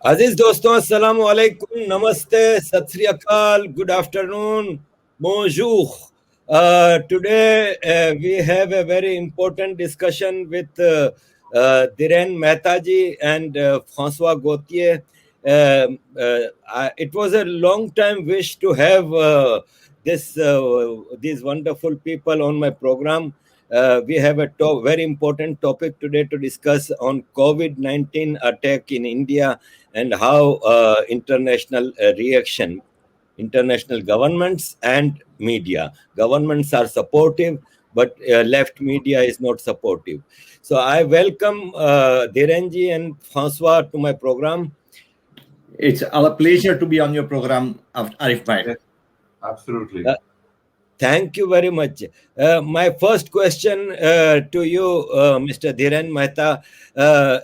Aziz doston, assalamu alaikum, namaste, sat sri akal, good afternoon, bonjour. Today we have a very important discussion with Dhiren Mehta ji and Francois Gautier. It was a long time wish to have these wonderful people on my program. We have a very important topic today to discuss on COVID-19 attack in India and how international governments and media. Governments are supportive, but left media is not supportive. So I welcome Dhirenji and Francois to my program. It's our pleasure to be on your program, Arif Bhai. Yes, absolutely. Thank you very much. My first question to you, Mr. Dhiren Mehta,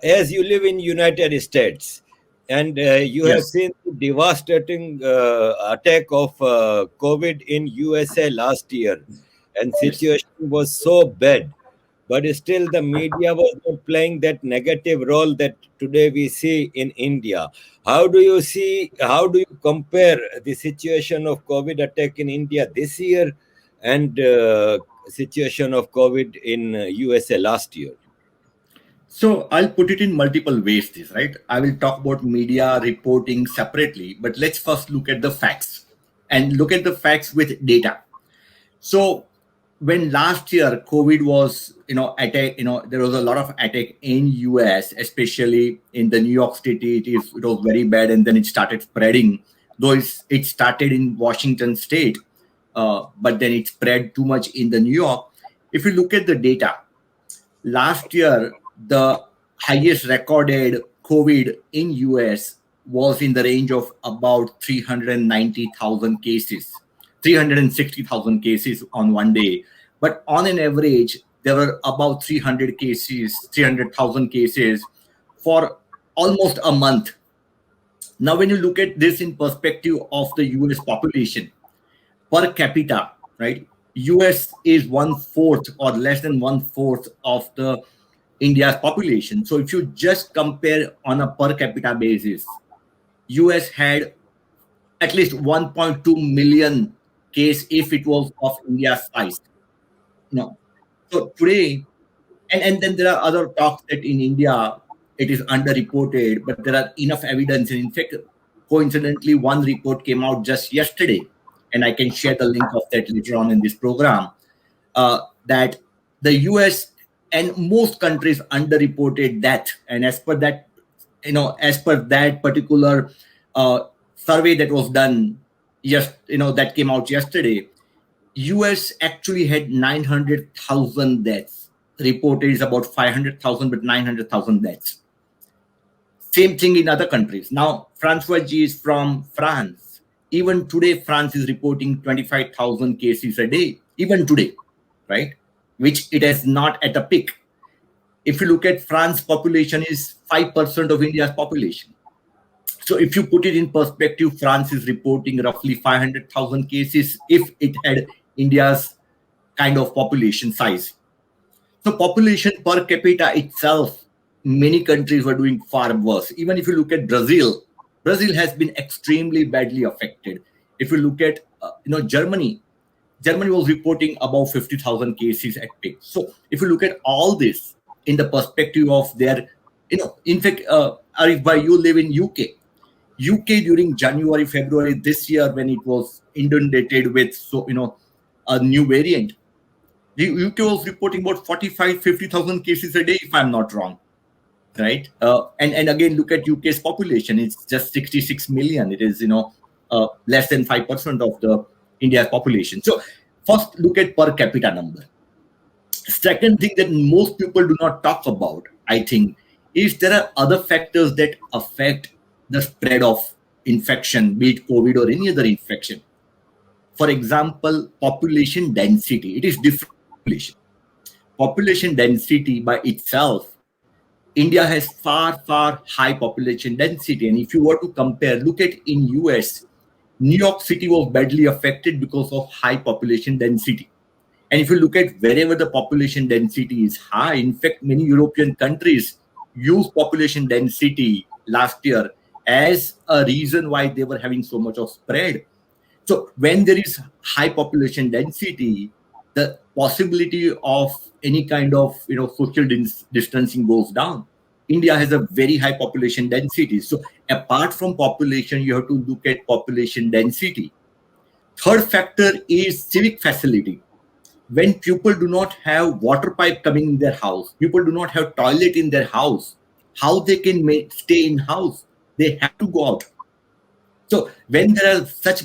as you live in United States, and you have Yes. seen the devastating attack of COVID in USA last year, and situation was so bad. But still, the media was not playing that negative role that today we see in India. How do you see? How do you compare the situation of COVID attack in India this year and situation of COVID in USA last year? So I'll put it in multiple ways, this, right? I will talk about media reporting separately, but let's first look at the facts and look at the facts with data. So when last year COVID was, attack, there was a lot of attack in US, especially in the New York City. It was very bad, and then it started spreading. Though it started in Washington State, but then it spread too much in the New York. If you look at the data, last year the highest recorded COVID in US was in the range of about 390,000 cases. 360,000 cases on one day. But on an average, there were about 300,000 cases for almost a month. Now, when you look at this in perspective of the US population, per capita, right? US is 1/4 or less than 1/4 of the India's population. So if you just compare on a per capita basis, US had at least 1.2 million case if it was of India's size. So today, and then there are other talks that in India it is underreported, but there are enough evidence. And in fact, coincidentally, one report came out just yesterday, and I can share the link of that later on in this program, that the US and most countries underreported that. And as per that, particular survey that was done, that came out yesterday, US actually had 900,000 deaths. Reported is about 500,000, but 900,000 deaths. Same thing in other countries. Now, Francois G is from France. Even today, France is reporting 25,000 cases a day. Even today, right? Which it is not at a peak. If you look at France, population is 5% of India's population. So if you put it in perspective, France is reporting roughly 500,000 cases if it had India's kind of population size. So population per capita itself, many countries were doing far worse. Even if you look at Brazil has been extremely badly affected. If you look at Germany was reporting about 50,000 cases at peak. So if you look at all this in the perspective of their, in fact, Arif bhai, you live in UK during January, February this year, when it was inundated with a new variant, the UK was reporting about 50,000 cases a day, if I'm not wrong, right? And again, look at UK's population; it's just 66 million. It is less than 5% of the India's population. So first, look at per capita number. Second thing that most people do not talk about, I think, is there are other factors that affect the spread of infection, be it COVID or any other infection. For example, population density. It is different. Population density by itself, India has far high population density. And if you were to compare, look at in US, New York City was badly affected because of high population density. And if you look at wherever the population density is high, in fact, many European countries use population density last year as a reason why they were having so much of spread. So when there is high population density, the possibility of any kind of social distancing goes down. India has a very high population density. So apart from population, you have to look at population density. Third factor is civic facility. When people do not have water pipe coming in their house, people do not have toilet in their house, how they can stay in house? They have to go out. So when there are such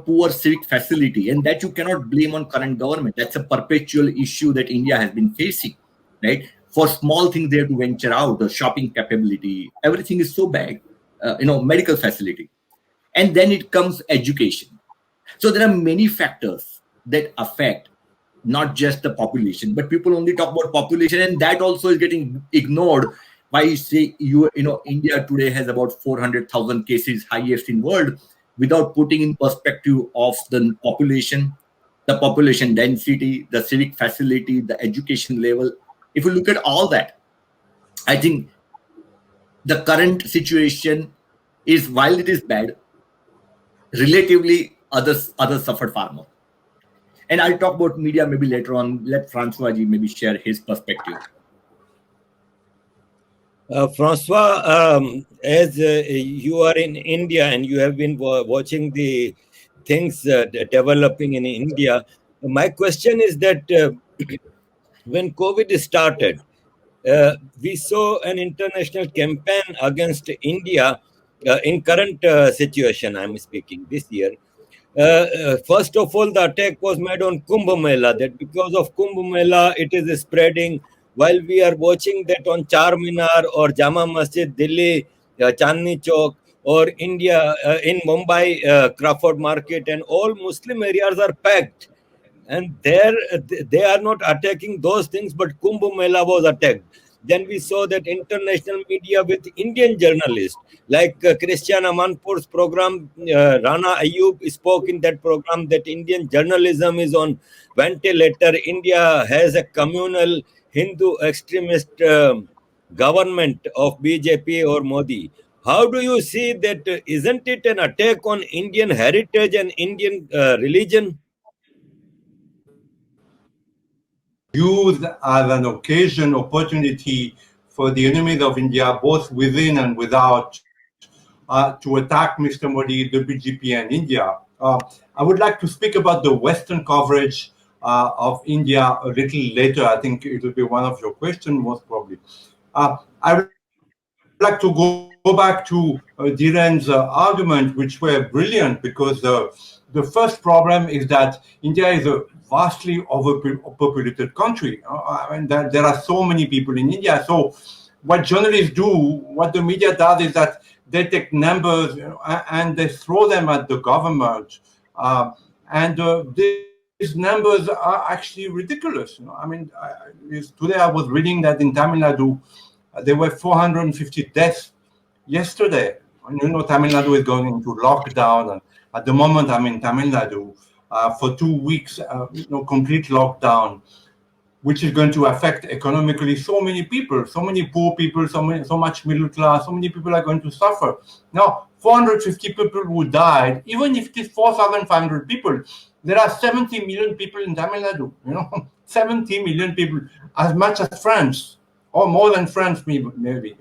poor civic facility, and that you cannot blame on current government, that's a perpetual issue that India has been facing, right? For small things they have to venture out, the shopping capability, everything is so bad, medical facility. And then it comes education. So there are many factors that affect not just the population, but people only talk about population, and that also is getting ignored. Why say India today has about 400,000 cases, highest in world, without putting in perspective of the population density, the civic facility, the education level. If you look at all that, I think the current situation is, while it is bad, relatively others suffered far more. And I'll talk about media maybe later on. Let Francois ji maybe share his perspective. Francois, as you are in India and you have been watching the things developing in India, my question is that when COVID started, we saw an international campaign against India in current situation. I'm speaking this year. First of all, the attack was made on Kumbh Mela. That because of Kumbh Mela, it is spreading. While we are watching that on Char Minar or Jama Masjid, Delhi, Chandni Chowk, or India in Mumbai, Crawford Market, and all Muslim areas are packed. And there they are not attacking those things, but Kumbh Mela was attacked. Then we saw that international media with Indian journalists like Christian Amanpour's program, Rana Ayub spoke in that program that Indian journalism is on ventilator. India has a communal Hindu extremist government of BJP or Modi. How do you see that? Isn't it an attack on Indian heritage and Indian religion? Used as an occasion, opportunity for the enemies of India, both within and without, to attack Mr. Modi, the BJP, and India. I would like to speak about the Western coverage of India a little later. I think it will be one of your questions, most probably. I would like to go back to Dhiren's argument, which were brilliant, because the first problem is that India is a vastly overpopulated country. I mean, there are so many people in India. So what journalists do, what the media does, is that they take numbers, and they throw them at the government. And these numbers are actually ridiculous. Today I was reading that in Tamil Nadu, there were 450 deaths yesterday. And Tamil Nadu is going into lockdown. And at the moment, I'm in Tamil Nadu for 2 weeks, complete lockdown, which is going to affect economically so many people, so many poor people, so much middle class, so many people are going to suffer. Now, 450 people who died, even if it is 4,500 people, there are 70 million people in Tamil Nadu, 70 million people, as much as France, or more than France, maybe.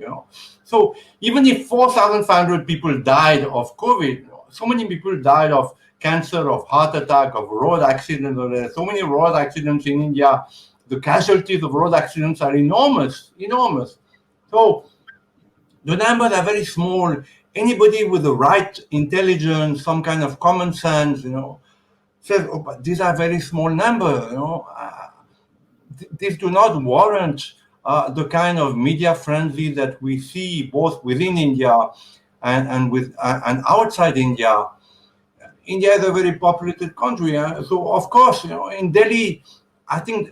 So even if 4,500 people died of COVID, so many people died of cancer, of heart attack, of road accidents. There are so many road accidents in India. The casualties of road accidents are enormous. So the numbers are very small. Anybody with the right intelligence, some kind of common sense, says, oh, but these are very small numbers. These do not warrant the kind of media frenzy that we see both within India and outside India. India is a very populated country. So, of course, in Delhi, I think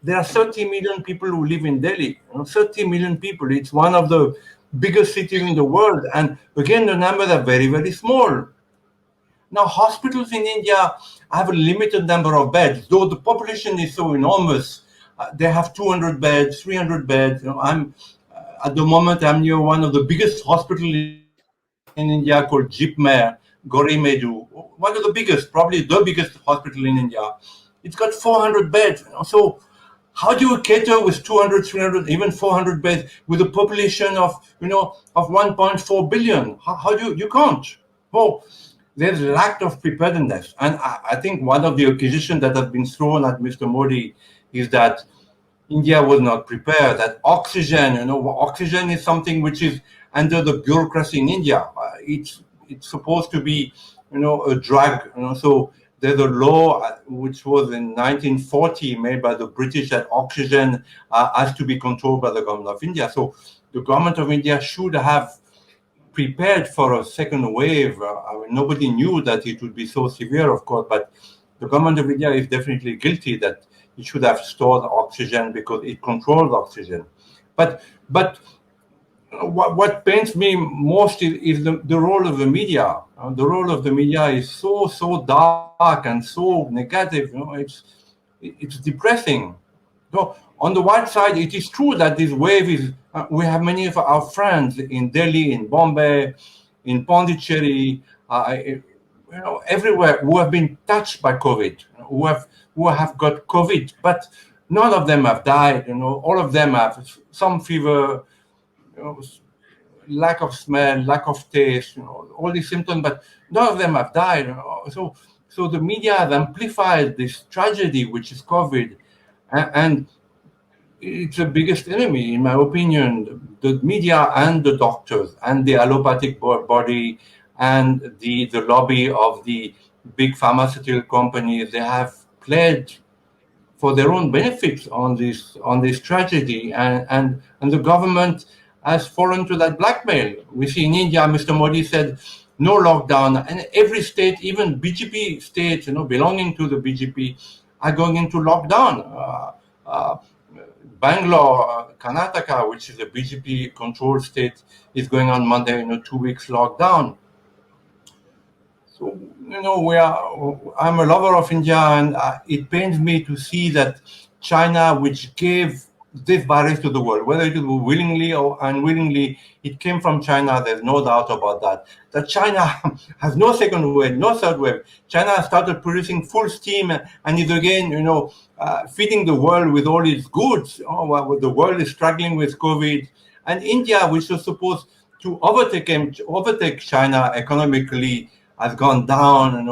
there are 30 million people who live in Delhi. 30 million people. It's one of the biggest cities in the world. And again, the numbers are very, very small. Now, hospitals in India have a limited number of beds, though the population is so enormous. They have 200 beds, 300 beds. At the moment, I'm near one of the biggest hospitals in India, in India called Jipmer, Gorimedu, one of the biggest, probably the biggest hospital in India. It's got 400 beds. So how do you cater with 200, 300, even 400 beds with a population of 1.4 billion? How do you can't? Well, there's lack of preparedness. And I think one of the accusations that has been thrown at Mr. Modi is that India was not prepared. That oxygen, oxygen is something which is under the bureaucracy in India. It's supposed to be, a drug. So there's a law which was in 1940 made by the British that oxygen has to be controlled by the government of India. So the government of India should have prepared for a second wave. Nobody knew that it would be so severe, of course, but the government of India is definitely guilty that it should have stored oxygen because it controls oxygen. But what pains me most is the role of the media. The role of the media is so dark and so negative. It's depressing. So on the one side, it is true that this wave is. We have many of our friends in Delhi, in Bombay, in Pondicherry, everywhere who have been touched by COVID, who have got COVID, but none of them have died. All of them have some fever, lack of smell, lack of taste, all these symptoms, but none of them have died. So the media has amplified this tragedy, which is COVID, and it's the biggest enemy, in my opinion. The media and the doctors and the allopathic body and the lobby of the big pharmaceutical companies, they have played for their own benefits on this tragedy, and the government has fallen to that blackmail. We see in India, Mr. Modi said no lockdown, and every state, even BJP states, belonging to the BJP, are going into lockdown. Bangalore, Karnataka, which is a BJP-controlled state, is going on Monday, 2 weeks lockdown. So, I'm a lover of India, and it pains me to see that China, which gave this virus to the world, whether it was willingly or unwillingly, it came from China. There's no doubt about that. That China has no second wave, no third wave. China has started producing full steam and is again, feeding the world with all its goods. The world is struggling with COVID, and India, which was supposed to overtake China economically, has gone down.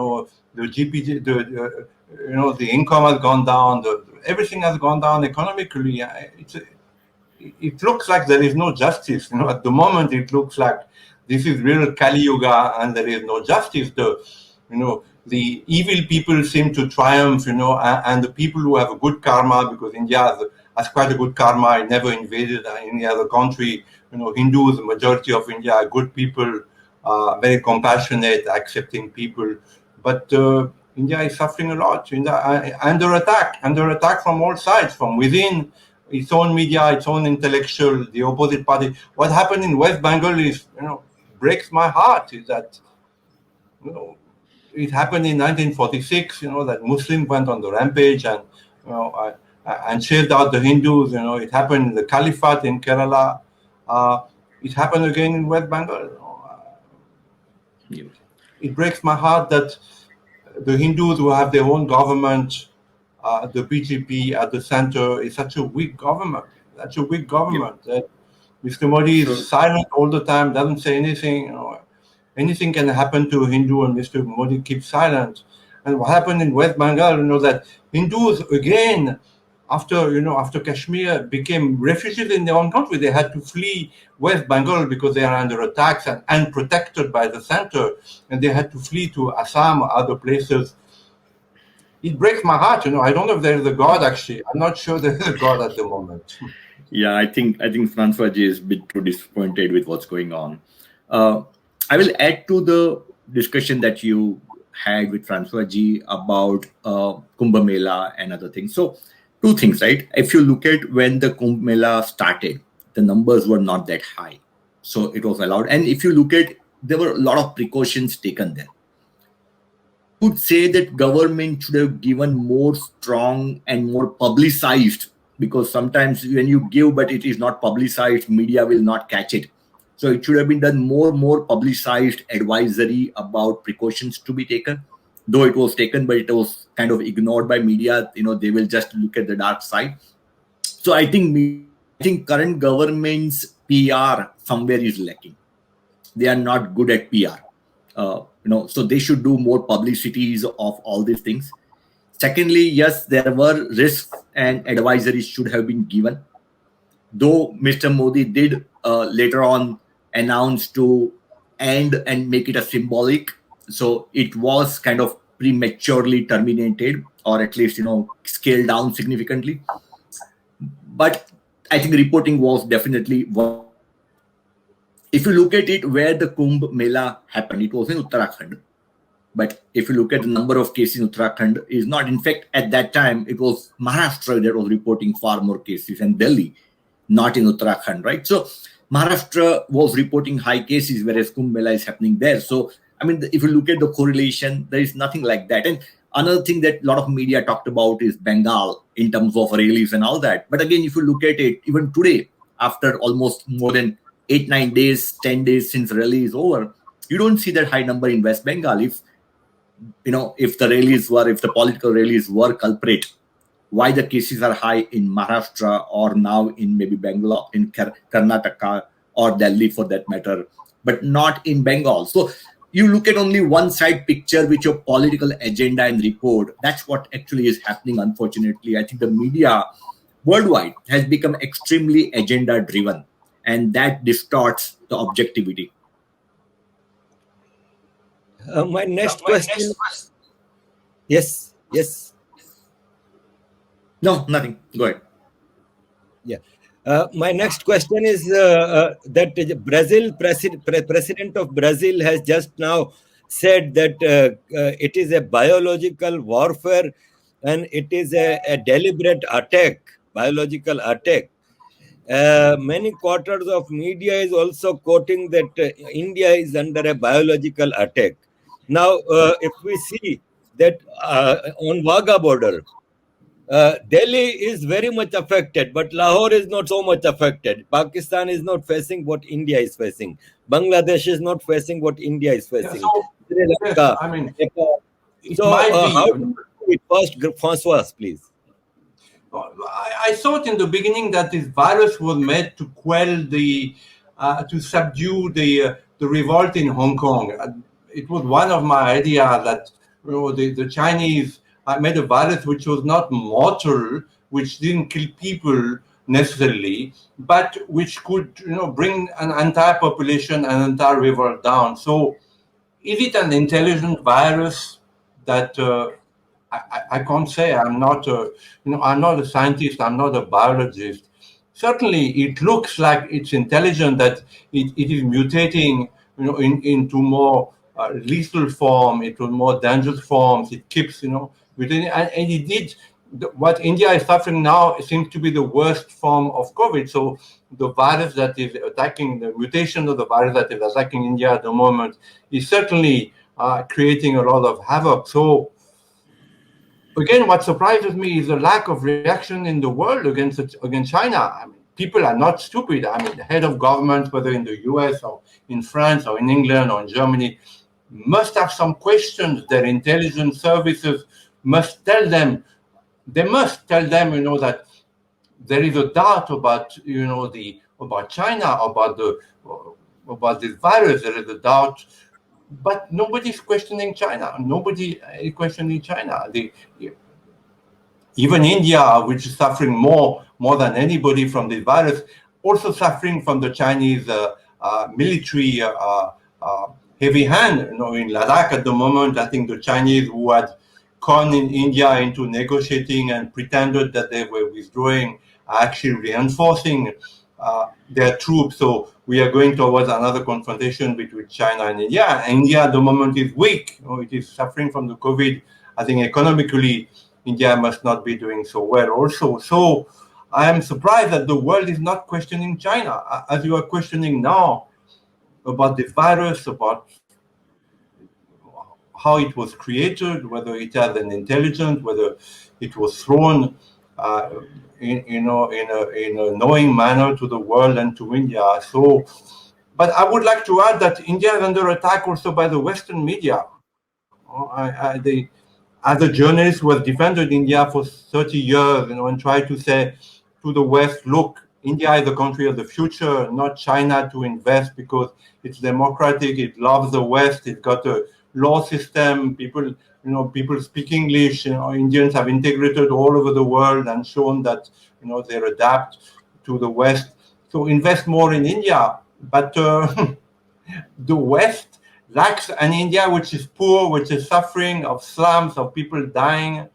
The GP, the income has gone down. Everything has gone down economically. It looks like there is no justice. At the moment, it looks like this is real Kali Yuga, and there is no justice. The evil people seem to triumph. And the people who have a good karma, because India has quite a good karma. It never invaded any other country. Hindus, the majority of India, are good people, very compassionate, accepting people. But India is suffering a lot. Under attack from all sides, from within its own media, its own intellectual, the opposite party. What happened in West Bengal is, breaks my heart. Is that, it happened in 1946. That Muslims went on the rampage and, and chased out the Hindus. It happened in the Caliphate in Kerala. It happened again in West Bengal. It breaks my heart that the Hindus who have their own government, the BJP at the center, is such a weak government. That Mr. Modi is silent all the time, doesn't say anything. Anything can happen to a Hindu, and Mr. Modi keeps silent. And what happened in West Bengal, that Hindus again, after Kashmir became refugees in their own country, they had to flee West Bengal because they are under attacks and unprotected by the center, and they had to flee to Assam or other places. It breaks my heart. I don't know if there is a God. Actually, I'm not sure there is a God at the moment. Yeah, I think Francois G is a bit too disappointed with what's going on. I will add to the discussion that you had with Francois G about Kumbh Mela and other things. So, two things, right? If you look at when the Kumbh Mela started, the numbers were not that high. So it was allowed. And if you look at, there were a lot of precautions taken there. I would say that government should have given more strong and more publicized, because sometimes when you give but it is not publicized, media will not catch it. So it should have been done more publicized advisory about precautions to be taken. Though it was taken, but it was kind of ignored by media. They will just look at the dark side. So I think current government's PR somewhere is lacking. They are not good at PR. So they should do more publicities of all these things. Secondly, yes, there were risks and advisories should have been given. Though Mr. Modi did later on announce to end and make it a symbolic, so it was kind of prematurely terminated, or at least scaled down significantly. But I think reporting was definitely one. If you look at it, where the Kumbh Mela happened, it was in Uttarakhand. But if you look at the number of cases in Uttarakhand, is not. In fact, at that time, it was Maharashtra that was reporting far more cases, and Delhi, not in Uttarakhand, right? So Maharashtra was reporting high cases, whereas Kumbh Mela is happening there. So, I mean, if you look at the correlation, there is nothing like that. And another thing that a lot of media talked about is Bengal in terms of rallies and all that. But again, if you look at it, even today, after almost more than 8-9 days, 10 days since rally is over, you don't see that high number in West Bengal. If the political rallies were culprit, why the cases are high in Maharashtra or now in maybe Bangalore, in Karnataka or Delhi for that matter, but not in Bengal. So you look at only one side picture with your political agenda and report. That's what actually is happening, unfortunately. I think the media worldwide has become extremely agenda driven, and that distorts the objectivity. My next question. Yes. No, nothing. Go ahead. Yeah. My next question is that Brazil president of Brazil has just now said that it is a biological warfare and it is a deliberate attack, biological attack. Many quarters of media is also quoting that India is under a biological attack. Now, if we see that on Wagah border, Delhi is very much affected, but Lahore is not so much affected. Pakistan is not facing what India is facing. Bangladesh is not facing what India is facing. Sri Lanka, I mean, Nepal. it So, might be. how do you do it first, Francois, please? I thought in the beginning that this virus was made to quell to subdue the revolt in Hong Kong. It was one of my ideas that the Chinese made a virus which was not mortal, which didn't kill people necessarily, but which could bring an entire population, an entire revolt down. So, is it an intelligent virus that? I can't say. I'm not I'm not a scientist. I'm not a biologist. Certainly, it looks like it's intelligent, that it is mutating, into more lethal form, into more dangerous forms. It keeps, mutating, and it did. What India is suffering now seems to be the worst form of COVID. So the virus that is attacking, the mutation of the virus that is attacking India at the moment is certainly creating a lot of havoc. So again, what surprises me is the lack of reaction in the world against China. I mean, people are not stupid. I mean, the head of government, whether in the US or in France or in England or in Germany, must have some questions. Their intelligence services must tell them. They must tell them, that there is a doubt about, about China, about this virus. There is a doubt. But nobody's questioning China. Nobody is questioning China. Even India, which is suffering more than anybody from this virus, also suffering from the Chinese military heavy hand. In Ladakh at the moment, I think the Chinese who had gone in India into negotiating and pretended that they were withdrawing are actually reinforcing their troops. So we are going towards another confrontation between China and India. India at the moment is weak. It is suffering from the COVID. I think economically, India must not be doing so well also. So I am surprised that the world is not questioning China, as you are questioning now about the virus, about how it was created, whether it has an intelligence, whether it was thrown in a knowing manner to the world and to India. So, But I would like to add that India is under attack also by the Western media. As a journalist who has defended India for 30 years, and tried to say to the West, look, India is the country of the future, not China to invest because it's democratic, it loves the West, it's got a law system, people speak English, Indians have integrated all over the world and shown that, they adapt to the West. So invest more in India. But the West lacks an India which is poor, which is suffering, of slums, of people dying.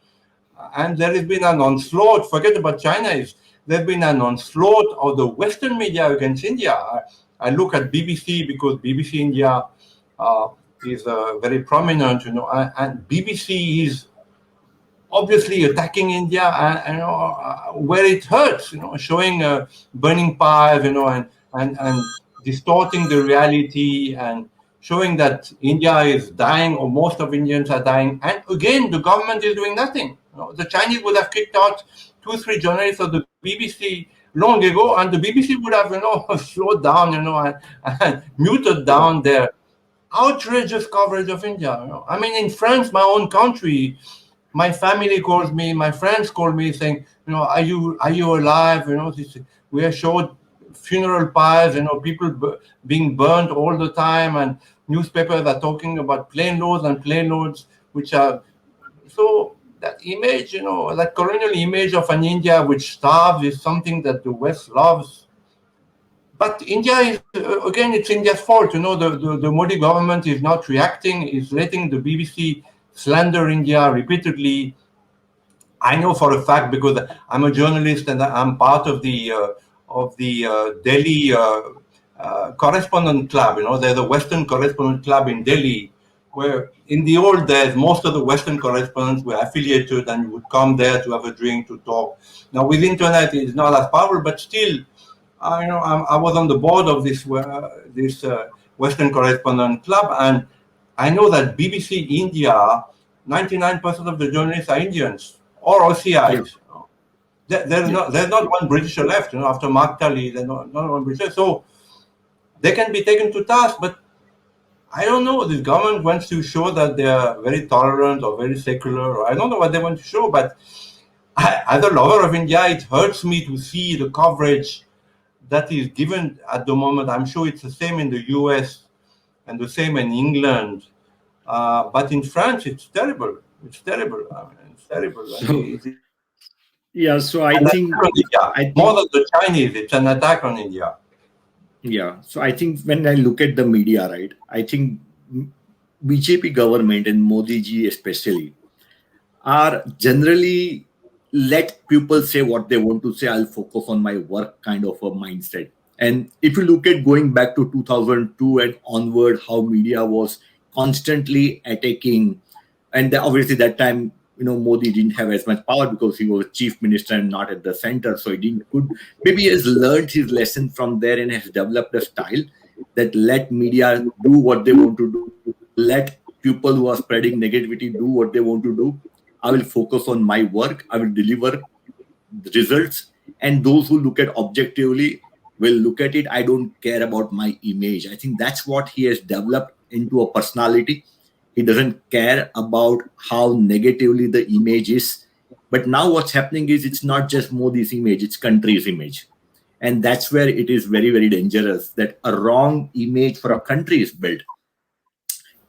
And there has been an onslaught, forget about China, there's been an onslaught of the Western media against India. I look at BBC because BBC India is very prominent, and BBC is obviously attacking India and where it hurts, showing burning piles, and distorting the reality and showing that India is dying or most of Indians are dying. And again, the government is doing nothing. The Chinese would have kicked out 2-3 journalists of the BBC long ago, and the BBC would have, slowed down, and muted down their outrageous coverage of India. I mean, in France, my own country, my family calls me, my friends call me saying, are you alive? We are showed funeral piles, people being burned all the time, and newspapers are talking about plane loads, which are so. That image, that colonial image of an India which starves is something that the West loves. But India is, again, it's India's fault. The Modi government is not reacting, is letting the BBC slander India repeatedly. I know for a fact because I'm a journalist and I'm part of the Delhi correspondent club. There's a Western correspondent club in Delhi, where in the old days, most of the Western correspondents were affiliated and you would come there to have a drink, to talk. Now with internet, it's not as powerful, but still, I was on the board of this Western correspondent club, and I know that BBC India, 99% of the journalists are Indians or OCIs. Yeah. There's not one Britisher left. After Mark Tully, there's not one Britisher. So they can be taken to task, but I don't know. This government wants to show that they are very tolerant or very secular. Or I don't know what they want to show, but as a lover of India, it hurts me to see the coverage that is given at the moment. I'm sure it's the same in the US and the same in England. But in France, it's terrible. It's terrible. It's terrible. So I think more than the Chinese, it's an attack on India. Yeah. So I think when I look at the media, right, I think BJP government and Modi ji especially are generally let people say what they want to say. I'll focus on my work kind of a mindset. And if you look at going back to 2002 and onward, how media was constantly attacking, and obviously that time, Modi didn't have as much power because he was chief minister and not at the center. So maybe he has learned his lesson from there and has developed a style that let media do what they want to do. Let people who are spreading negativity do what they want to do. I will focus on my work. I will deliver the results. And those who look at objectively will look at it. I don't care about my image. I think that's what he has developed into a personality. He doesn't care about how negatively the image is. But now what's happening is it's not just Modi's image, it's country's image. And that's where it is very, very dangerous that a wrong image for a country is built.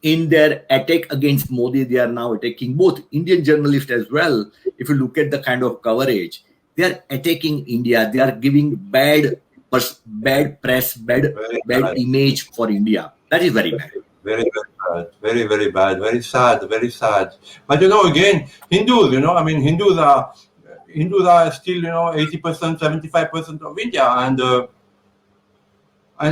In their attack against Modi, they are now attacking both Indian journalists as well. If you look at the kind of coverage, they are attacking India. They are giving bad press, bad image for India. That is very bad. Very, very bad. Very, very bad. Very sad. Very sad. But again, Hindus. Hindus are still 80%, 75% of India, and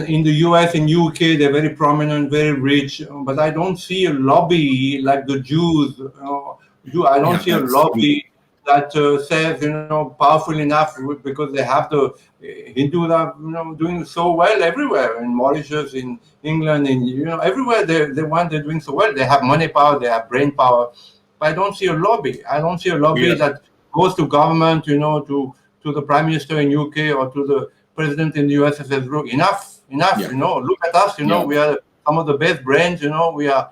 in the US and UK they're very prominent, very rich. But I don't see a lobby like the Jews. I don't see a lobby that says powerful enough because they have the Hindus are doing so well everywhere, in Mauritius, in England, in everywhere they're doing so well. They have money power, they have brain power, but I don't see a lobby. I don't see a lobby that goes to government, to the prime minister in UK or to the president in the US and says, look, enough enough. Yeah. Look at us. We are some of the best brands. We are.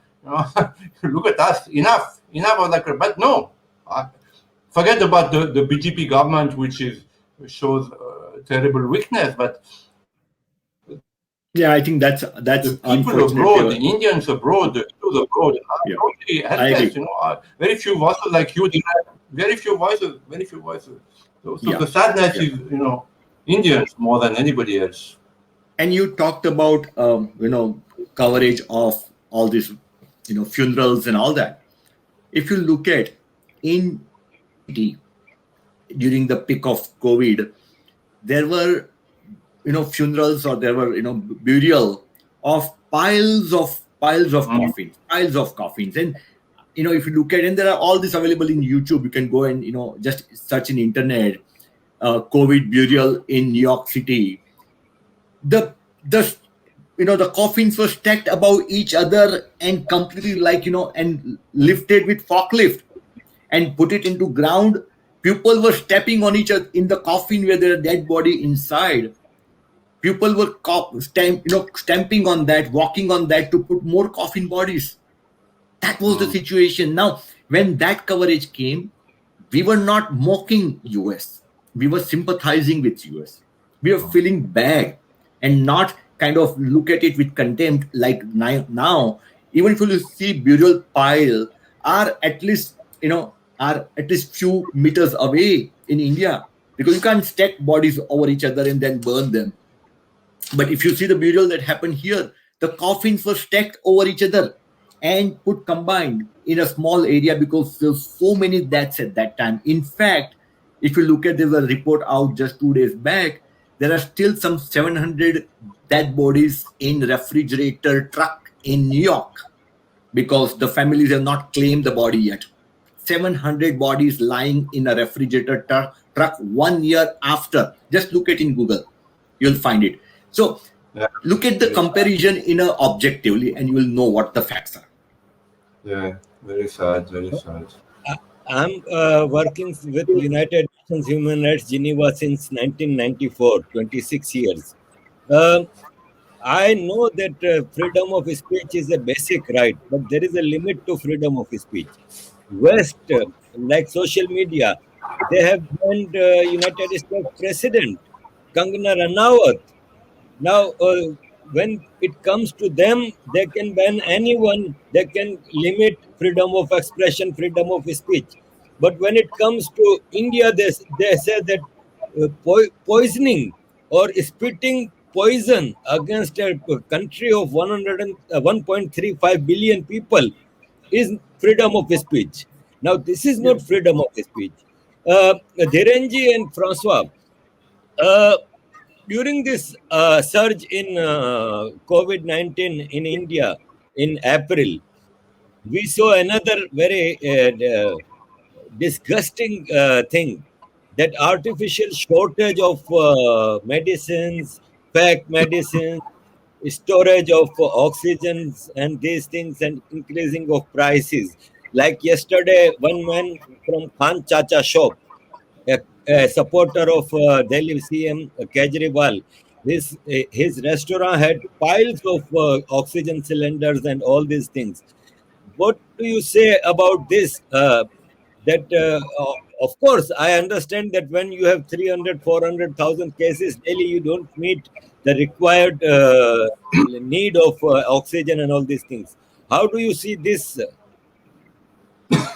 Look at us. Enough of that. But no, forget about the BJP government, which shows terrible weakness. But Yeah, I think that's the people abroad, the unfortunately. Indians abroad, the Hindus abroad are Yeah, totally I helpless. agree. Very few voices like you. Very few voices. Very few voices. So Yeah, the sadness yeah. is, Indians more than anybody else. And you talked about coverage of all these funerals and all that. If you look at in city during the peak of COVID, there were funerals, or there were burial of Mm. piles of coffins. And if you look at, and there are all this available in YouTube, you can go and just search in internet, COVID burial in New York City. The the coffins were stacked above each other and completely, like, and lifted with forklift and put it into ground. People were stepping on each other in the coffin where their dead body inside. People were stamping on that, walking on that to put more coffin bodies. That was the Mm. situation. Now, when that coverage came, we were not mocking US. We were sympathizing with US. We were feeling bad and not kind of look at it with contempt like now. Even if you see burial pile are at least few meters away in India, because you can't stack bodies over each other and then burn them. But if you see the burial that happened here, the coffins were stacked over each other and put combined in a small area, because there's so many deaths at that time. In fact, if you look at, there's a report out just 2 days back, there are still some 700 dead bodies in refrigerator truck in New York, because the families have not claimed the body yet. 700 bodies lying in a refrigerator truck 1 year after. Just look at in Google, you'll find it. So Yeah. look at the comparison in a objectively, and you will know what the facts are. Yeah. Very sad. Very sad. I'm working with United Nations Human Rights Geneva since 1994, 26 years. Uh, I know that freedom of speech is a basic right, but there is a limit to freedom of speech. West, like social media, they have banned United States President Kangana Ranaut. Now, when it comes to them, they can ban anyone. They can limit freedom of expression, freedom of speech. But when it comes to India, they say that poisoning or spitting poison against a country of 1.35 billion people is freedom of speech. Now, this is Yeah. not freedom of speech. Dhirenji and Francois, uh, during this surge in COVID 19 in India in April, we saw another very disgusting thing, that artificial shortage of medicines, fake medicines, storage of oxygens, and these things, and increasing of prices. Like yesterday, one man from Khan Chacha shop, a supporter of Delhi CM Kejriwal. His restaurant had piles of oxygen cylinders and all these things. What do you say about this? That of course, I understand that when you have 300, 400,000 cases daily, you don't meet the required need of oxygen and all these things. How do you see this?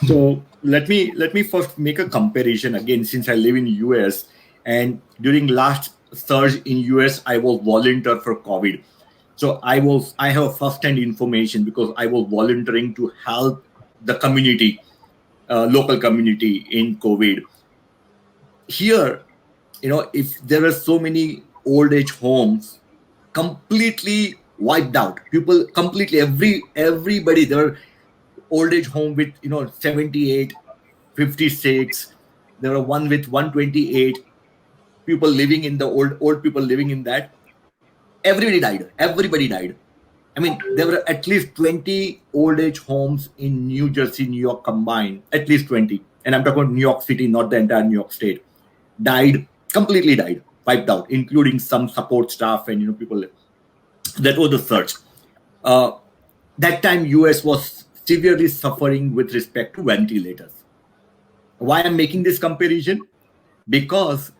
So let me first make a comparison again, since I live in US, and during last surge in US, I was volunteer for COVID. So I have first-hand information, because I was volunteering to help the community, local community in COVID. Here, if there are so many old age homes completely wiped out, people completely, everybody, there are old age home with 78, 56. There are one with 128 people living in the old people living in that. Everybody died. I mean, there were at least 20 old age homes in New Jersey, New York combined, at least 20. And I'm talking about New York City, not the entire New York state. Completely died, wiped out, including some support staff and people. That was the surge. Uh, that time, US was severely suffering with respect to ventilators. Why I'm making this comparison? Because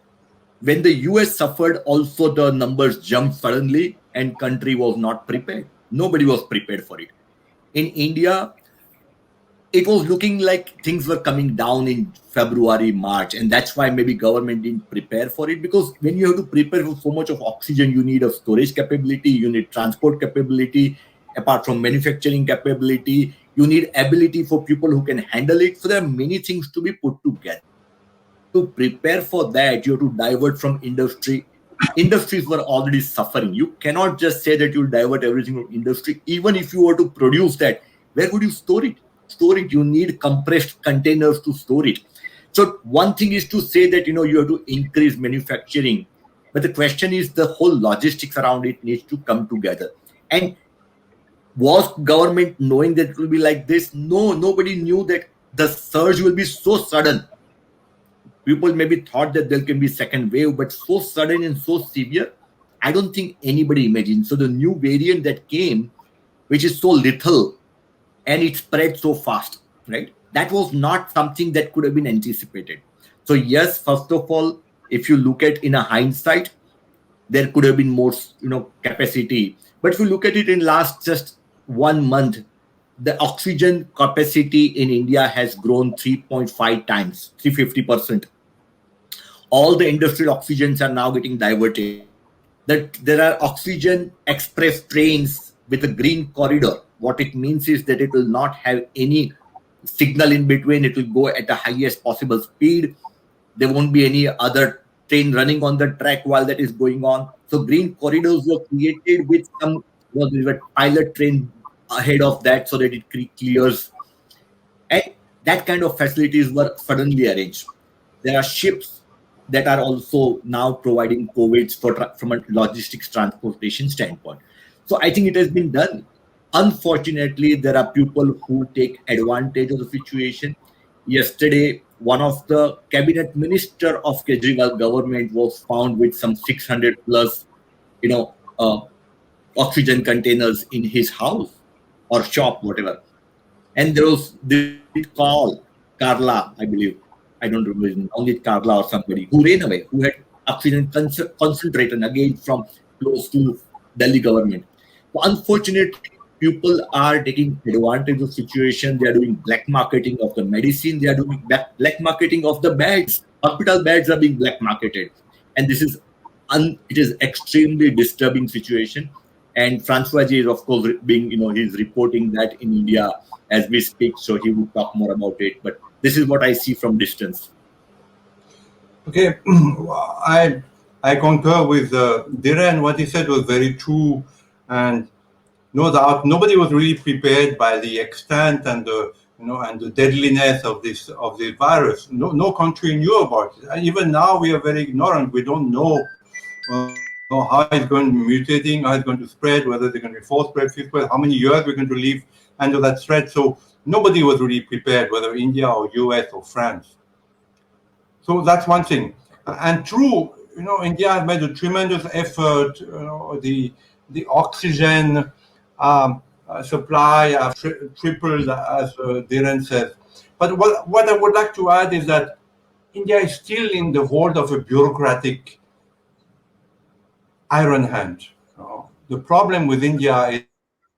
when the US suffered, also the numbers jumped suddenly, and country was not prepared. Nobody was prepared for it. In India, it was looking like things were coming down in February, March, and that's why maybe government didn't prepare for it. Because when you have to prepare for so much of oxygen, you need a storage capability, you need transport capability, apart from manufacturing capability, you need ability for people who can handle it. So there are many things to be put together. To prepare for that, you have to divert from industry. Industries were already suffering. You cannot just say that you'll divert everything from industry. Even if you were to produce that, where would you store it? Store it. You need compressed containers to store it. So one thing is to say that you have to increase manufacturing, but the question is the whole logistics around it needs to come together. And was government knowing that it will be like this? No, nobody knew that the surge will be so sudden. People maybe thought that there can be second wave, but so sudden and so severe, I don't think anybody imagined. So the new variant that came, which is so lethal and it spread so fast, right? That was not something that could have been anticipated. So yes, first of all, if you look at in a hindsight, there could have been more, capacity. But if you look at it in last just 1 month, the oxygen capacity in India has grown 3.5 times, 350%. All the industrial oxygens are now getting diverted. That there are oxygen express trains with a green corridor. What it means is that it will not have any signal in between. It will go at the highest possible speed. There won't be any other train running on the track while that is going on. So green corridors were created with some, there were pilot train ahead of that so that it clears. And that kind of facilities were suddenly arranged. There are ships that are also now providing COVIDs from a logistics transportation standpoint. So I think it has been done. Unfortunately, there are people who take advantage of the situation. Yesterday, one of the cabinet minister of Kejriwal government was found with some 600 plus, you know, uh, oxygen containers in his house or shop, whatever. And there was this call, Carla, I believe. I don't remember his name, only Carla or somebody who ran away, who had oxygen concentrated again from close to Delhi government. So unfortunately, people are taking advantage of the situation. They are doing black marketing of the medicine. They are doing black marketing of the beds. Hospital beds are being black marketed, and this is it is extremely disturbing situation. And Francois is of course being he's reporting that in India as we speak, so he will talk more about it. But this is what I see from distance. Okay, I concur with Dhiren. What he said was very true, and no doubt nobody was really prepared by the extent and the and the deadliness of this virus. No country knew about it. And even now we are very ignorant. We don't know how it's going to be mutating, how it's going to spread, whether they're going to be fourth spread, fifth spread, how many years we're going to live under that threat. So nobody was really prepared, whether India or US or France. So that's one thing. And true, India has made a tremendous effort. The oxygen supply has tripled, as Dhiren says. But what I would like to add is that India is still in the hold of a bureaucratic iron hand. The problem with India is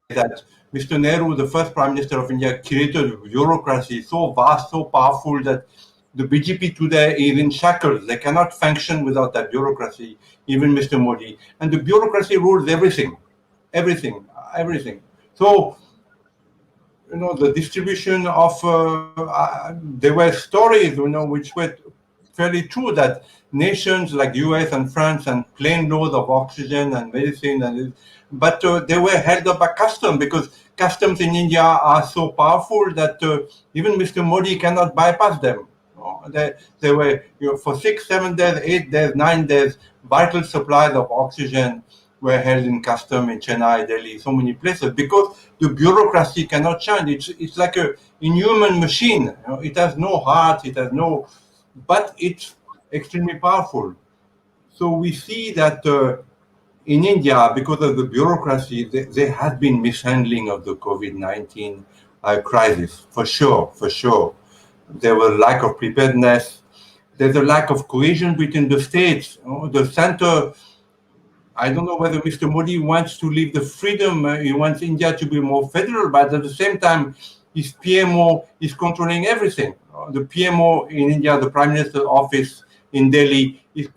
that Mr. Nehru, the first Prime Minister of India, created a bureaucracy so vast, so powerful that the BJP today is in shackles. They cannot function without that bureaucracy, even Mr. Modi. And the bureaucracy rules everything. So, the distribution of, there were stories, which were fairly true that nations like US and France and plane loads of oxygen and medicine, but they were held up by customs because customs in India are so powerful that even Mr. Modi cannot bypass them. They were, for 6, 7 days, 8 days, 9 days, vital supplies of oxygen were held in custom in Chennai, Delhi, so many places, because the bureaucracy cannot change. It's like a inhuman machine. It has no heart, but it's extremely powerful. So we see that in India, because of the bureaucracy, there has been mishandling of the COVID-19 crisis, for sure, for sure. There was lack of preparedness. There's a lack of cohesion between the states. The center, I don't know whether Mr. Modi wants to leave the freedom. He wants India to be more federal, but at the same time, his PMO is controlling everything. The PMO in India, the Prime Minister's office in Delhi, is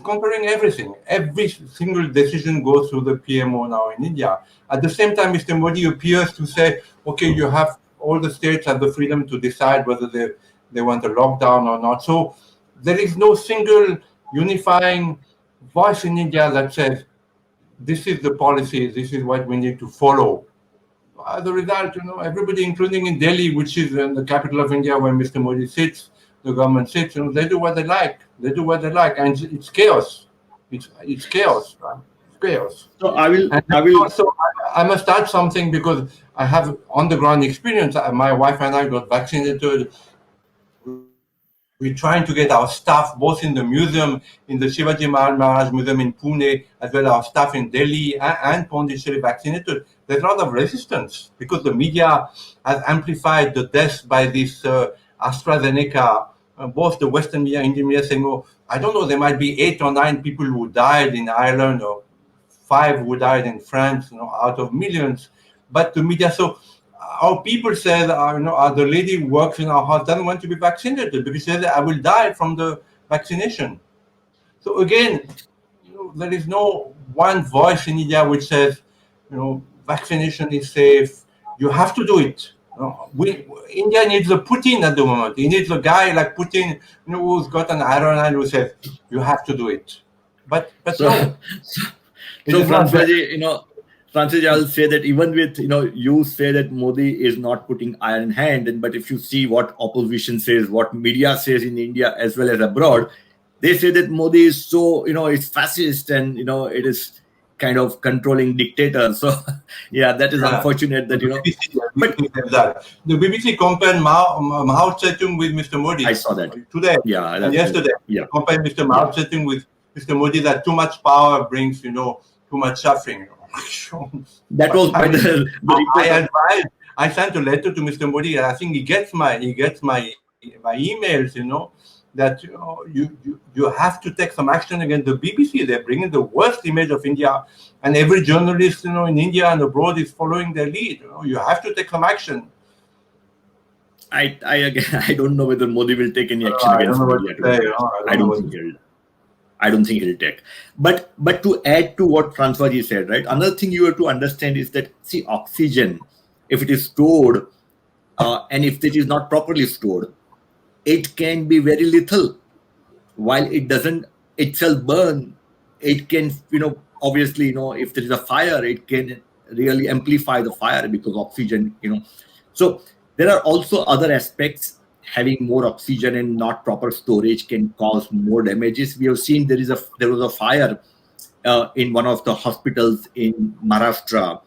controlling everything. Every single decision goes through the PMO now in India. At the same time, Mr. Modi appears to say, okay, you have all the states have the freedom to decide whether they want a lockdown or not. So there is no single unifying voice in India that says, this is the policy, this is what we need to follow. As a result, everybody, including in Delhi, which is the capital of India, where Mr. Modi sits, the government sits, they do what they like. They do what they like, and it's chaos. It's chaos. Right? It's chaos. So I will. So I must add something because I have on the ground experience. My wife and I got vaccinated. We're trying to get our staff, both in the museum, in the Shivaji Maharaj Museum in Pune, as well as our staff in Delhi and Pondicherry vaccinated. There's a lot of resistance because the media has amplified the deaths by this AstraZeneca. Both the Western media and Indian media saying, oh, I don't know, there might be 8 or 9 people who died in Ireland or 5 who died in France, out of millions. But the media, so our people say that, the lady who works in our house doesn't want to be vaccinated because she says, I will die from the vaccination. So again, there is no one voice in India which says, vaccination is safe. You have to do it. India needs a Putin at the moment. He needs a guy like Putin, who's got an iron hand who says, you have to do it. But no. So Francis, I'll say that even with, you say that Modi is not putting iron hand, but if you see what opposition says, what media says in India as well as abroad, they say that Modi is so, it's fascist and, it is kind of controlling dictator. So, yeah, that is unfortunate that, the BBC compared Mao Zedong with Mr. Modi. I saw that. Today and yesterday. Compared Mr. Mao Zedong with Mr. Modi, that too much power brings, too much suffering. That was I sent a letter to Mr. Modi. I think he gets my emails. That you have to take some action against the BBC. They're bringing the worst image of India, and every journalist in India and abroad is following their lead. You have to take some action. I don't know whether Modi will take any action against India. I don't think he'll take. But to add to what Francois ji said, right? Another thing you have to understand is that, see, oxygen, if it is stored, and if it is not properly stored, it can be very lethal. While it doesn't itself burn, it can, obviously, if there is a fire, it can really amplify the fire because oxygen, So there are also other aspects. Having more oxygen and not proper storage can cause more damages. We have seen there was a fire in one of the hospitals in Maharashtra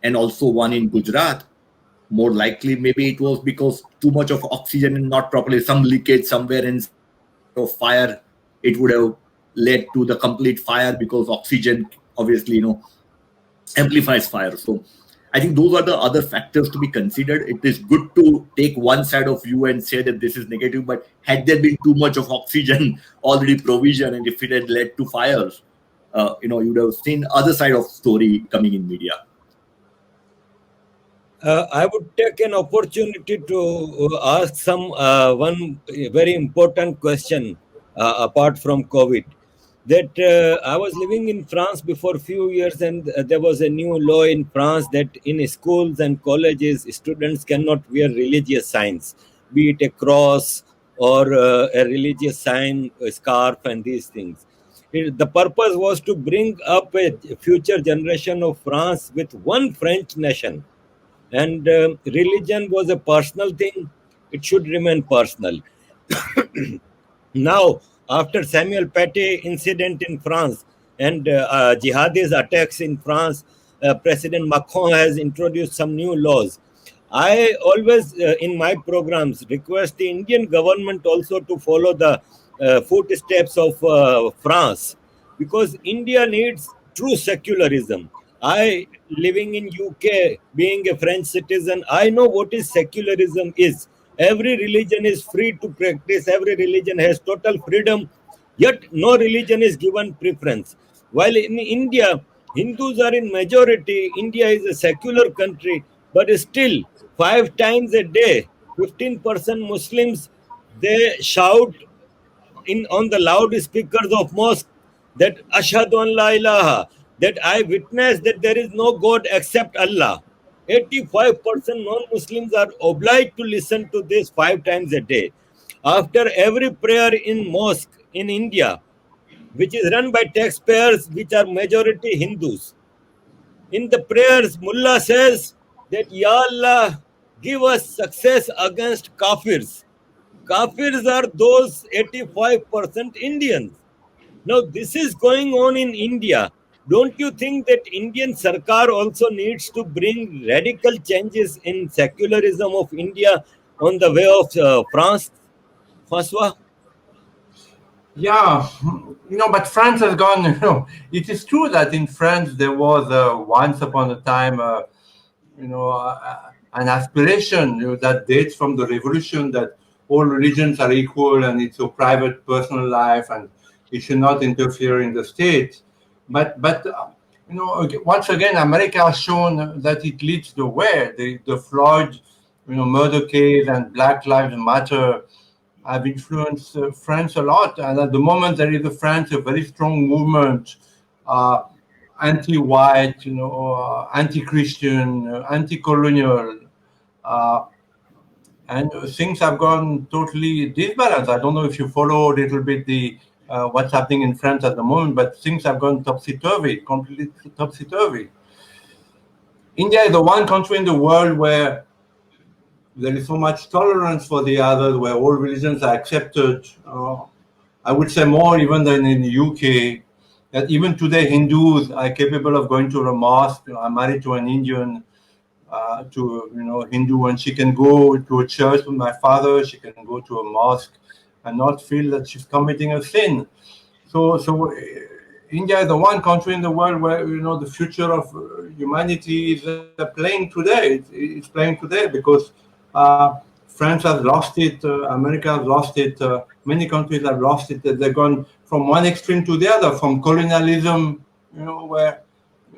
and also one in Gujarat. More likely, maybe it was because too much of oxygen and not properly, some leakage somewhere in fire. It would have led to the complete fire because oxygen obviously, amplifies fire. So I think those are the other factors to be considered. It is good to take one side of view and say that this is negative, but had there been too much of oxygen already provision, and if it had led to fires, you would have seen other side of story coming in media. I would take an opportunity to ask one very important question apart from COVID. That I was living in France before a few years, and there was a new law in France that in schools and colleges, students cannot wear religious signs, be it a cross or a religious sign, a scarf, and these things. The purpose was to bring up a future generation of France with one French nation. And religion was a personal thing. It should remain personal. Now, after Samuel Paty incident in France and jihadist attacks in France, President Macron has introduced some new laws. I always, in my programs, request the Indian government also to follow the footsteps of France, because India needs true secularism. I, living in UK, being a French citizen, I know what is secularism is. Every religion is free to practice. Every religion has total freedom. Yet no religion is given preference. While in India, Hindus are in majority. India is a secular country, but still 5 times a day, 15% Muslims, they shout in on the loudspeakers of mosque that ashhadu an la ilaha, that I witness that there is no god except Allah. 85% non-Muslims are obliged to listen to this 5 times a day. After every prayer in mosque in India, which is run by taxpayers which are majority Hindus, in the prayers mullah says that ya Allah, give us success against kafirs. Kafirs are those 85% Indians. Now, this is going on in India. Don't you think that Indian Sarkar also needs to bring radical changes in secularism of India on the way of France, François? Yeah, but France has gone. It is true that in France there was once upon a time, an aspiration that dates from the revolution that all religions are equal and it's a private personal life and it should not interfere in the state. But once again, America has shown that it leads the way. The Floyd, murder case and Black Lives Matter have influenced France a lot. And at the moment, there is in France a very strong movement, uh, anti-white, anti-Christian, anti-colonial, uh, and things have gone totally disbalanced. I don't know if you follow a little bit the what's happening in France at the moment, but things have gone topsy-turvy, completely topsy-turvy. India is the one country in the world where there is so much tolerance for the others, where all religions are accepted. I would say more even than in the UK. That even today Hindus are capable of going to a mosque. I'm married to an Indian, to Hindu, and she can go to a church with my father. She can go to a mosque and not feel that she's committing a sin. So India is the one country in the world where the future of humanity is playing today. It's playing today because uh, France has lost it, America has lost it, many countries have lost it. They've gone from one extreme to the other, from colonialism, where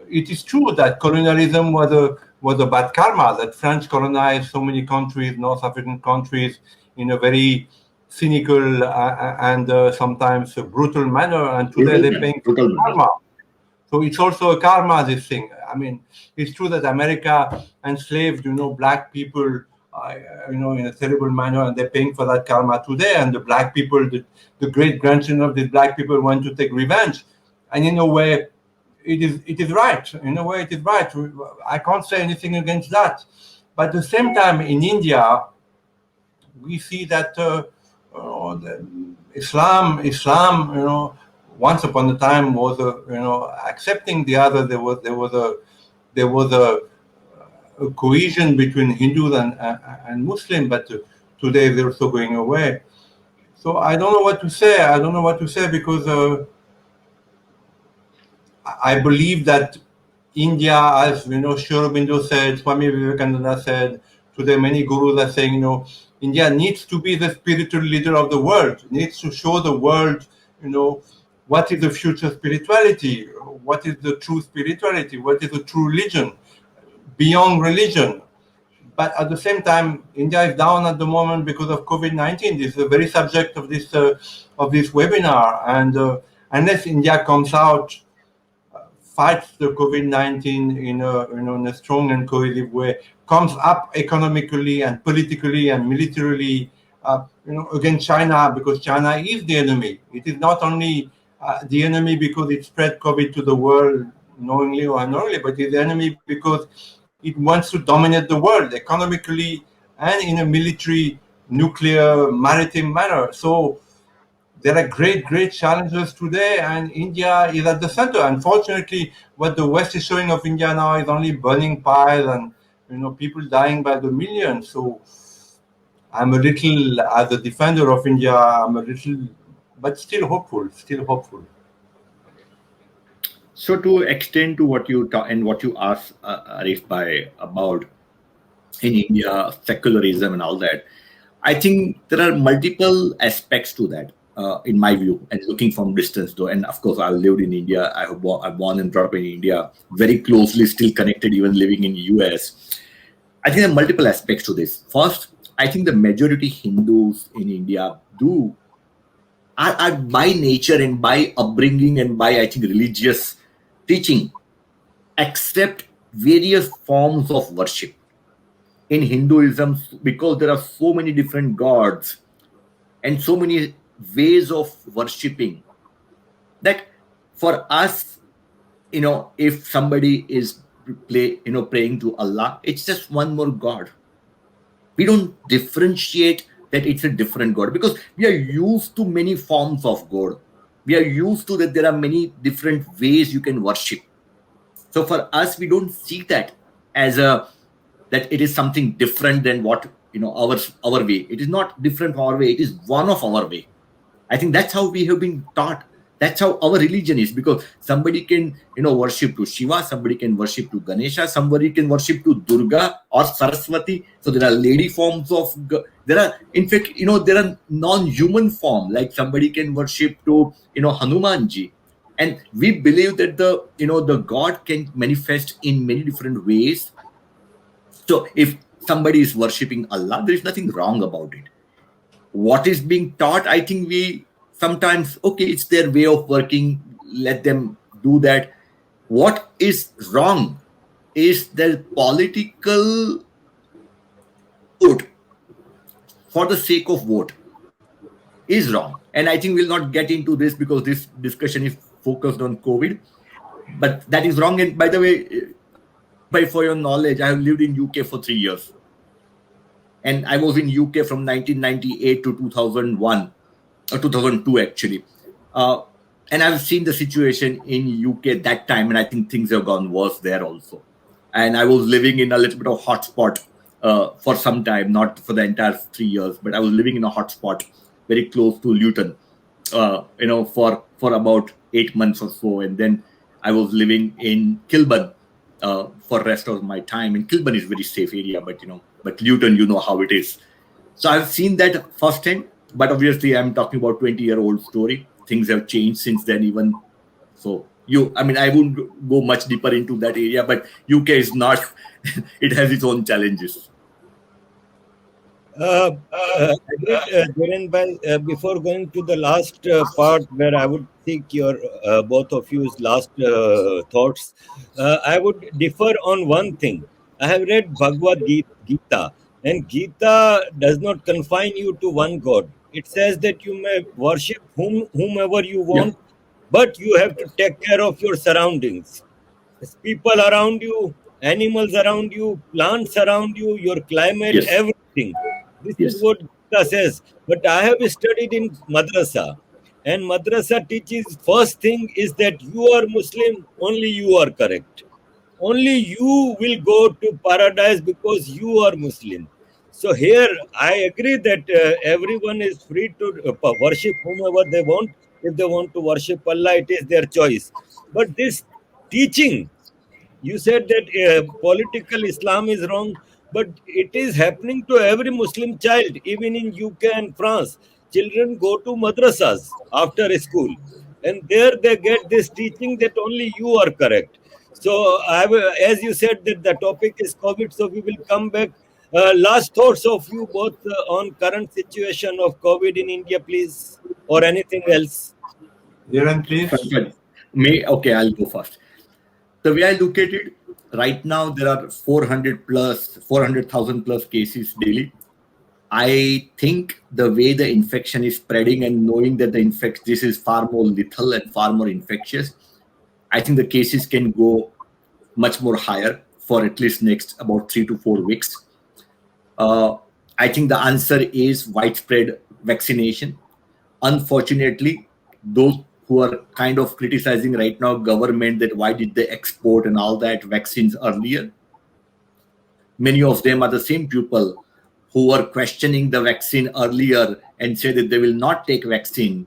it is true that colonialism was a bad karma, that France colonized so many countries, North African countries, in a very cynical and sometimes a brutal manner, and today they're paying for Brutal the manner. karma. So it's also a karma, this thing. I mean, it's true that America enslaved, black people, in a terrible manner, and they're paying for that karma today. And the black people, the great grandchildren of these black people, want to take revenge. And in a way, it is right. In a way, it is right. I can't say anything against that. But at the same time, in India, we see that Islam, once upon a time was accepting the other. There was a cohesion between Hindus and Muslim, but today they're also going away. So I don't know what to say. I don't know what to say because I believe that India, as Sri Aurobindo said, Swami Vivekananda said, today many gurus are saying, India needs to be the spiritual leader of the world, needs to show the world, what is the future spirituality, what is the true spirituality, what is the true religion, beyond religion. But at the same time, India is down at the moment because of COVID-19. This is the very subject of this webinar, and unless India comes out, fights the COVID-19 in a strong and cohesive way, comes up economically and politically and militarily, against China, because China is the enemy. It is not only the enemy because it spread COVID to the world knowingly or unknowingly, but it's the enemy because it wants to dominate the world economically and in a military, nuclear, maritime manner. So there are great challenges today, and India is at the center. Unfortunately, what the West is showing of India now is only burning piles and people dying by the millions. So I'm a little, as a defender of India, I'm a little, but still hopeful, still hopeful. So to extend to what you talk and what you asked Arif by about in India, secularism and all that, I think there are multiple aspects to that, in my view, and looking from distance though. And of course, I lived in India. I'm born and brought up in India, very closely still connected, even living in US. I think there are multiple aspects to this. First, I think the majority Hindus in India are by nature and by upbringing and by, I think, religious teaching, accept various forms of worship. In Hinduism, because there are so many different gods and so many ways of worshipping, that for us, if somebody is praying to Allah, it's just one more god. We don't differentiate that it's a different god, because we are used to many forms of god. We are used to that there are many different ways you can worship. So for us, we don't see that as that it is something different than what our way. It is not different from our way. It is one of our way. I think that's how we have been taught. That's how our religion is, because somebody can worship to Shiva, somebody can worship to Ganesha, somebody can worship to Durga or Saraswati. So there are lady forms of there are, in fact, there are non-human form, like somebody can worship to Hanumanji. And we believe that the god can manifest in many different ways. So if somebody is worshipping Allah, there is nothing wrong about it. What is being taught, I think we sometimes, okay, it's their way of working, let them do that. What is wrong is the political vote for the sake of vote is wrong. And I think we'll not get into this because this discussion is focused on COVID, but that is wrong. And by the way, for your knowledge, I have lived in UK for 3 years. And I was in UK from 1998 to 2001, or 2002 actually. And I've seen the situation in UK that time, and I think things have gone worse there also. And I was living in a little bit of hotspot for some time, not for the entire 3 years, but I was living in a hotspot very close to Luton, for about 8 months or so. And then I was living in Kilburn for the rest of my time. And Kilburn is a very safe area, but Luton, you know how it is. So I've seen that firsthand, but obviously I'm talking about 20-year-old story. Things have changed since then even. So I wouldn't go much deeper into that area, but UK is not, it has its own challenges. Agreed, Dhiren bhai. Before going to the last part, where I would seek your both of you's last thoughts, I would differ on one thing. I have read Bhagavad Gita, and Gita does not confine you to one god. It says that you may worship whomever you Yeah. want, but you have to take care of your surroundings. There's people around you, animals around you, plants around you, your climate, Yes. everything. This is Yes. what Gita says. But I have studied in madrasa, and madrasa teaches first thing is that you are Muslim, only you are correct. Only you will go to paradise because you are Muslim. So here I agree that everyone is free to worship whomever they want. If they want to worship Allah, it is their choice. But this teaching, you said that political Islam is wrong, but it is happening to every Muslim child, even in UK and France. Children go to madrasas after school, and there they get this teaching that only you are correct. So, as you said, that the topic is COVID, so we will come back. Last thoughts of you both on current situation of COVID in India, please, or anything else. Dhiren, please. Okay, I'll go first. The way I look at it, right now there are 400,000 plus cases daily. I think the way the infection is spreading, and knowing that this is far more lethal and far more infectious, I think the cases can go much more higher for at least next about 3 to 4 weeks. I think the answer is widespread vaccination. Unfortunately, those who are kind of criticizing right now government that why did they export and all that vaccines earlier, many of them are the same people who were questioning the vaccine earlier and say that they will not take vaccine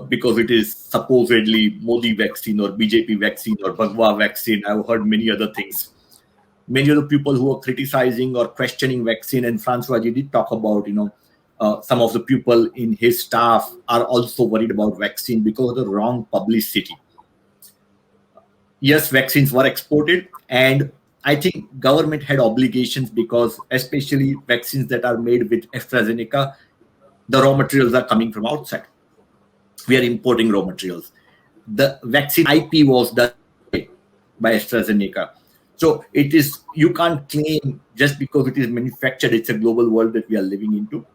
because it is supposedly Modi vaccine or BJP vaccine or Bhagwa vaccine. I've heard many other things. Many of the people who are criticizing or questioning vaccine, and Francois did talk about, some of the people in his staff are also worried about vaccine because of the wrong publicity. Yes, vaccines were exported, and I think government had obligations because especially vaccines that are made with AstraZeneca, the raw materials are coming from outside. We are importing raw materials. The vaccine IP was done by AstraZeneca. So it is, you can't claim just because it is manufactured, it's a global world that we are living into,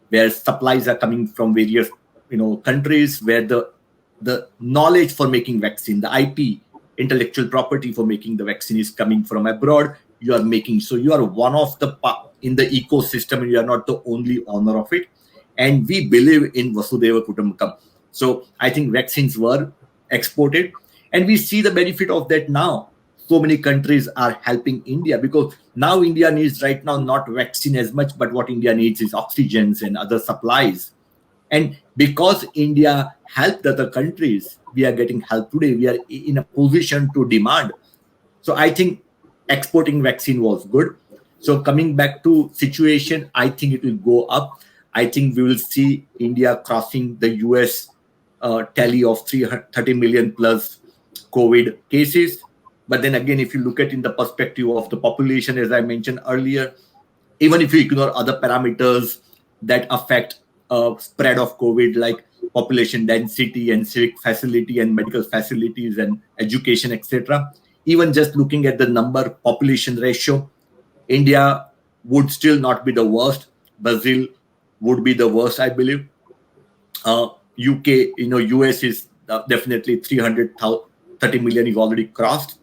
where supplies are coming from various countries, where the knowledge for making vaccine, the IP, intellectual property for making the vaccine is coming from abroad. You are making, so you are one of the in the ecosystem, and you are not the only owner of it. And we believe in Vasudhaiva Kutumbakam. So I think vaccines were exported, and we see the benefit of that now. So many countries are helping India, because now India needs right now not vaccine as much, but what India needs is oxygens and other supplies. And because India helped other countries, we are getting help today. We are in a position to demand. So I think exporting vaccine was good. So coming back to situation, I think it will go up. I think we will see India crossing the US tally of 330 million plus COVID cases. But then again, if you look at in the perspective of the population, as I mentioned earlier, even if you ignore other parameters that affect spread of COVID, like population density and civic facility and medical facilities and education, etc., even just looking at the number population ratio, India would still not be the worst. Brazil would be the worst, I believe. UK, US is definitely 330 million is already crossed.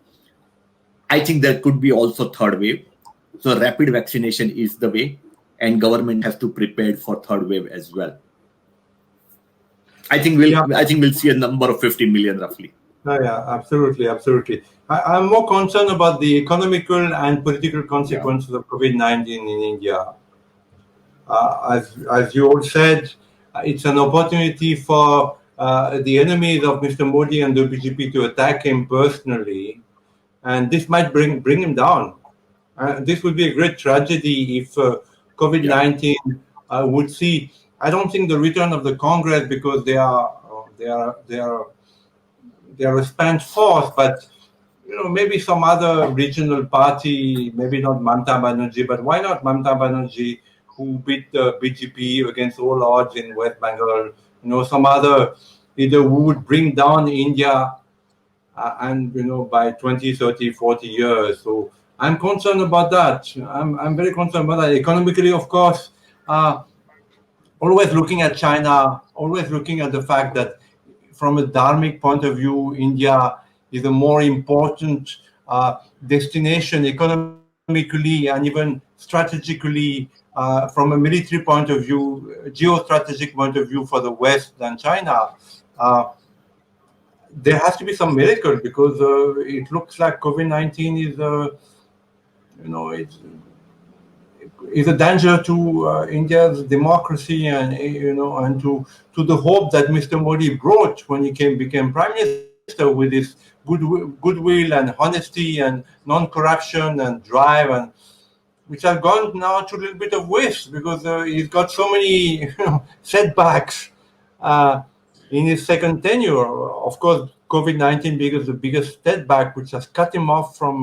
I think there could be also third wave. So rapid vaccination is the way, and government has to prepare for third wave as well. I think we'll see a number of 50 million roughly. Yeah, absolutely. I'm more concerned about the economical and political consequences of COVID-19 in India. As you all said, it's an opportunity for the enemies of Mr. Modi and the BJP to attack him personally, and this might bring him down. This would be a great tragedy if COVID-19 would see. I don't think the return of the Congress, because they are a spent force, but maybe some other regional party, maybe not Mamata Banerjee, but why not Mamata Banerjee, who beat the BJP against all odds in West Bengal? Some other leader who would bring down India, and by 20, 30, 40 years. So I'm concerned about that. I'm very concerned about that. Economically, of course, always looking at China, always looking at the fact that from a dharmic point of view, India is a more important destination economically and even strategically, from a military point of view, geostrategic point of view for the West than China. There has to be some miracle, because it looks like COVID-19 is a danger to India's democracy, and and to the hope that Mr. Modi brought when he became prime minister, with his goodwill and honesty and non-corruption and drive, and which have gone now to a little bit of waste, because he's got so many setbacks in his second tenure. Of course, COVID-19 being the biggest setback, which has cut him off from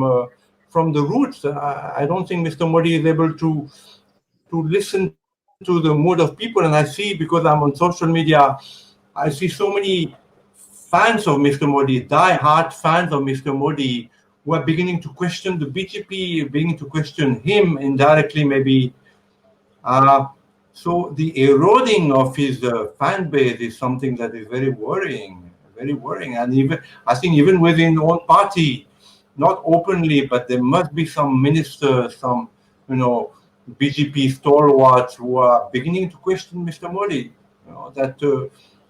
the roots. I don't think Mr. Modi is able to listen to the mood of people. And I see, because I'm on social media, I see so many fans of Mr. Modi, die-hard fans of Mr. Modi, who are beginning to question the BJP, beginning to question him indirectly, maybe. So the eroding of his fan base is something that is very worrying, very worrying. And I think even within own party, not openly, but there must be some ministers, some BJP stalwarts who are beginning to question Mr. Modi. That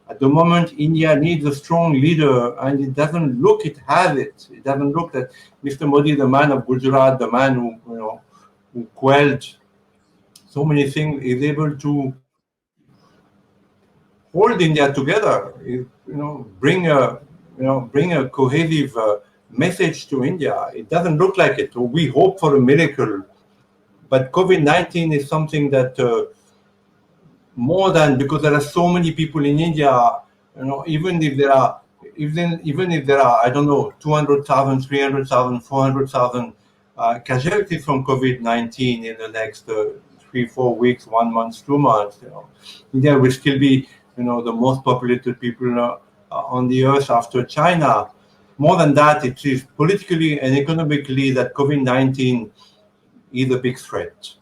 at the moment India needs a strong leader, and it doesn't look it has it. It doesn't look that Mr. Modi, the man of Gujarat, the man who quelled so many things, is able to hold hold India together. Bring a cohesive message to India. It doesn't look like it. We hope for a miracle, but COVID-19 is something that more than, because there are so many people in India. Even if there are, I don't know, 200,000, 300,000, 400,000 casualties from COVID-19 in the next 3-4 weeks, 1 month, 2 months, India will still be, the most populated people on the earth after China. More than that, it is politically and economically that COVID-19 is a big threat.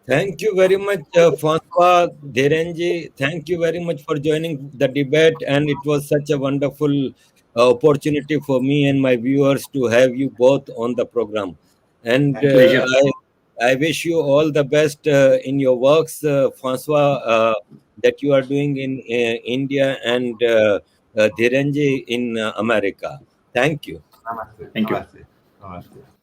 Thank you very much, Francois Dhirenji. Thank you very much for joining the debate, and it was such a wonderful opportunity for me and my viewers to have you both on the program. And Thank you. I wish you all the best in your works, Francois, that you are doing in India, and Dhirenji in America. Thank you. Namaste. Thank you. Namaste. Namaste.